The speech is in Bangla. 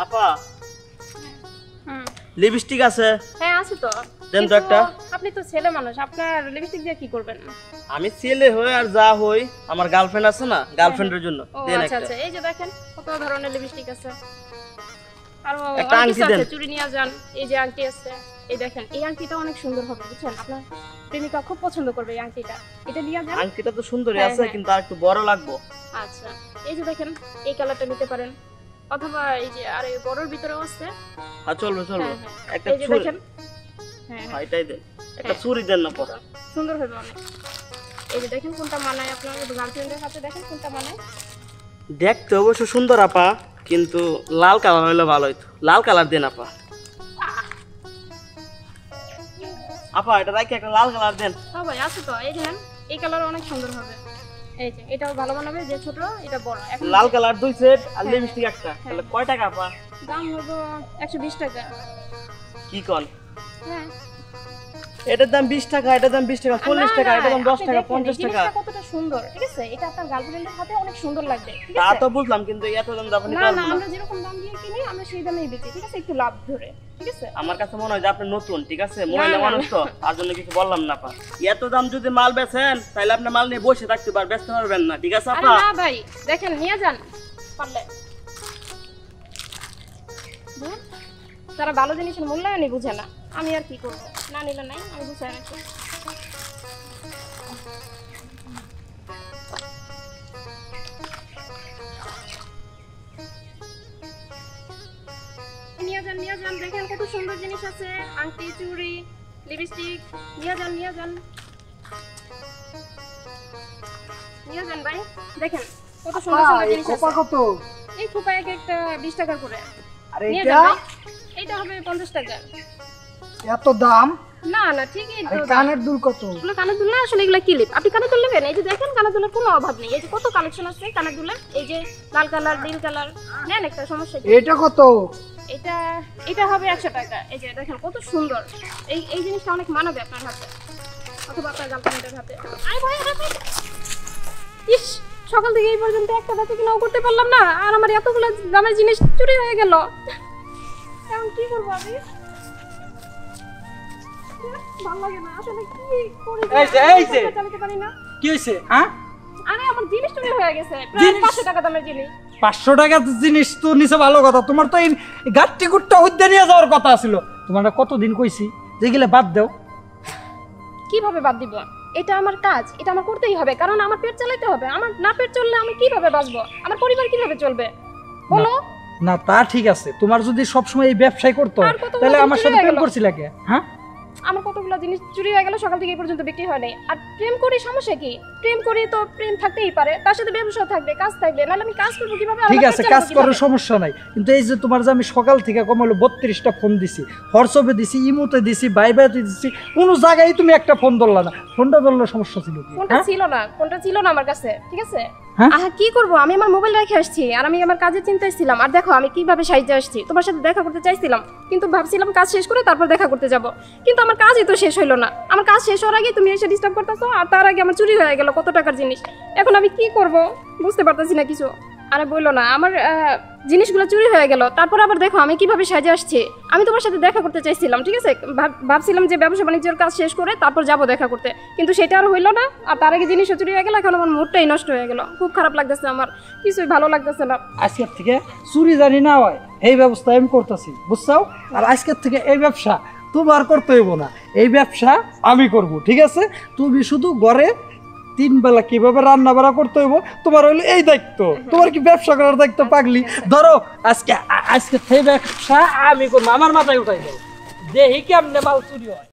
আপা লিপস্টিক আছে? হ্যাঁ আছে তো। দেন তো একটা। আপনি তো ছেলে মানুষ, আপনার লিপস্টিক দিয়ে কি করবেন? আমি ছেলে হই আর যা হই, আমার গার্লফ্রেন্ড আছে না, গার্লফ্রেন্ডের জন্য দেন আচ্ছা একটা। আচ্ছা, এই যে দেখেন কত ধরনের লিপস্টিক আছে। আর একটা আংটি দেন। চুড়ি নিয়ে যান, এই যে আংটি আছে, এই দেখেন এই আংটিটা অনেক সুন্দর হবে বুঝছেন, আপনার প্রেমিকা খুব পছন্দ করবে এই আংটিটা, এটা নিয়ে যান। আংটিটা তো সুন্দরই আছে কিন্তু আর একটু বড় লাগবে। আচ্ছা এই যে দেখেন এই কালারটা নিতে পারেন, অথবা এই যে আর এই বড়র ভিতরেও আছে। হ্যাঁ চলবে চলবে। একটা এই যে চুড়ি দেখেন, হ্যাঁ এটাই দেন, একটা চুড়ি দেন না পর। সুন্দর হবে অনেক। এই যে দেখেন কোনটা মানায় আপনার গার্লফ্রেন্ডের হাতে, দেখেন কোনটা মানায়। দেখতে অবশ্য সুন্দর আপা, কিন্তু লাল কালার হইলে ভালো হইতো। লাল কালার দেন আপা। আপা এটা রাখি, একটা লাল কালার দেন। হ্যাঁ ভাই আছে তো, এই দেখেন এই কালার অনেক সুন্দর হবে। এই যে এটাও ভালো মানাবে, যে ছোট এটা বড়। এখন লাল কালার 2 সেট আর লিপস্টিক একটা, তাহলে কয় টাকা আপা? দাম হলো 120 টাকা। কি কোন? হ্যাঁ এটার দাম 20 টাকা, এটার দাম 20 টাকা, 40 টাকা, এটার দাম 10 টাকা, 50 টাকা। জিনিসটা কতটা সুন্দর, ঠিক আছে? এটা আপনার গার্লফ্রেন্ডের হাতে অনেক সুন্দর লাগবে, ঠিক তা আছে? তো বুঝলাম, কিন্তু এত দাম দাম নিতে না পারবো না, না। আমরা যেরকম দাম দিয়ে কিনি আমরা সেই দামেই বেচি, ঠিক আছে? একটু লাভ ধরে, ঠিক আছে? আমার কাছে মনে হয় যে আপনি নতুন, ঠিক আছে? মহিলা মানুষ তো, তার জন্য কিছু বললাম না আপা। এত দাম যদি মাল বেচেন তাহলে আপনি মাল নিয়ে বসে থাকতে পারবেন, বেচতে পারবেন না, ঠিক আছে আরে আপা? না ভাই, দেখেন নিয়ে যান পারলে। তারা ভালো জিনিসের মূল্যায়নই বুঝে না, আমি আর কি করবো, না নিলে নাই, আমি বুঝাই রাখি। নিয়ে যান দেখেন কত সুন্দর জিনিস আছে, আংটি, চুড়ি, লিপস্টিক, নিয়ে যান ভাই, দেখেন কত সুন্দর সুন্দর জিনিস আছে। কত? এই খোপা এক একটা 20 টাকা করে। আর নিয়ে এটা? যান ভাই, এইটা হবে 50 টাকা। এত দাম? না না ঠিকই তো। আর কানের দুল কত? এগুলো কানের দুল না, আসলে এগুলো ক্লিপ। আপনি কানের দুল নেবেন, এই যে দেখেন কানের দুলের কোনো অভাব নেই, এই যে কত কালেকশন আছে কানের দুলের, এই যে লাল কালার, নীল কালার, নেন একটা, সমস্যা কি? এটা কত? এটা হবে 100 টাকা। এই যে দেখেন কত সুন্দর, এই জিনিসটা অনেক মানাবে আপনার হাতে অথবা আপনার গার্লফ্রেন্ডের হাতে। আরে ভাই আরে ভাই, ইস সকাল থেকে এই পর্যন্ত একটা বেচা কিনাও করতে পারলাম না, আর আমার এতগুলো দামের জিনিস চুরি হয়ে গেল। এখন কি করবো আমি? ভালো লাগে না আসলে, কি করি? চালাতে পারি না। কি হইছে? হ্যাঁ আরে আমার জিনিস চুরি হয়ে গেছে, প্রায় 500 টাকা দামের জিনিস। 500 টাকা জিনিস তো নিচে, ভালো কথা। তোমার তো এই গাট্টি গুট্টা উদ্যে নিয়ে যাওয়ার কথা ছিল। তোমার কতদিন কইছি যেগুলো বাদ দাও। কিভাবে বাদ দিব? এটা আমার কাজ, এটা আমার করতেই হবে, কারণ আমার পেট চালাতে হবে। আমার না পেট চললে আমি কিভাবে বাঁচবো? আমার পরিবার কিভাবে চলবে বলো? না তা ঠিক আছে, তোমার যদি সবসময় এই ব্যবসায় করতো তাহলে আমার সাথে প্রেম করছিল কে? হ্যাঁ আমার কতগুলো জিনিস চুরি হয়ে গেল, সকাল থেকে এই পর্যন্ত বিক্রি হয় নাই। আর প্রেম করি, সমস্যা কি? প্রেম করি তো প্রেম থাকতেই পারে, তার সাথে ব্যবসা থাকবে, কাজ থাকবে, নাহলে আমি কাজ করবো কিভাবে? ঠিক আছে, কাজ করার সমস্যা নাই, কিন্তু এই যে তোমার যে আমি সকাল থেকে কমালো 32টা ফোন দিছি, হোয়াটসঅ্যাপে দিছি, ইমোতে দিছি, বাইবাতে দিছি, কোনো জায়গায় তুমি একটা ফোন ধরলা না। ফোনটা ধরলে সমস্যা ছিল কি? ফোনটা ছিল না আমার কাছে, ঠিক আছে? আহা কি করবো, আমি আমার মোবাইল রেখে আসছি, আর আমি আমার কাজের চিন্তায় ছিলাম। আর দেখো আমি কিভাবে সাইজে আসছি, তোমার সাথে দেখা করতে চাইছিলাম, কিন্তু ভাবছিলাম কাজ শেষ করে তারপর দেখা করতে যাব, কিন্তু আমার কাজই তো শেষ হইলো না। আমার কাজ শেষ হওয়ার আগে তুমি এসে ডিস্টার্ব করতেছো, আর তার আগে আমার চুরি হয়ে গেল কত টাকার জিনিস। এখন আমি কি করব বুঝতে পারতেছি না কিছু। আরে বললো না, আমার জিনিসগুলো চুরি হয়ে গেল, তারপর আবার দেখো আমি কিভাবে সাজে আসছি। আমি তোমার সাথে দেখা করতে চাইছিলাম, ঠিক আছে? ভাবছিলাম যে ব্যবসা বাণিজ্যের কাজ শেষ করে তারপর যাব দেখা করতে, কিন্তু সেটা আর হইলো না। আর তার আগে জিনিসও চুরি হয়ে গেল, এখন আমার মুডটাই নষ্ট হয়ে গেল, খুব খারাপ লাগতেছে, আমার কিছুই ভালো লাগতেছে না। আজকের থেকে চুরি জানি না হয় এই ব্যবস্থা আমি করতেছি, বুঝছাও? আর আজকের থেকে এই ব্যবসা তোমার করতে হইব না, এই ব্যবসা আমি করব, ঠিক আছে? তুমি শুধু ঘরে 3 বেলা কিভাবে রান্না বাড়া করতে হইব তোমার হইলো এই দায়িত্ব। তোমার কি ব্যবসা করার দায়িত্ব? পাগলি ধরো, আজকে থেকে ব্যবসা আমি করবো, আমার মাথায় উঠাই দেবো, দেখি কেমনে মাল চুরি হয়।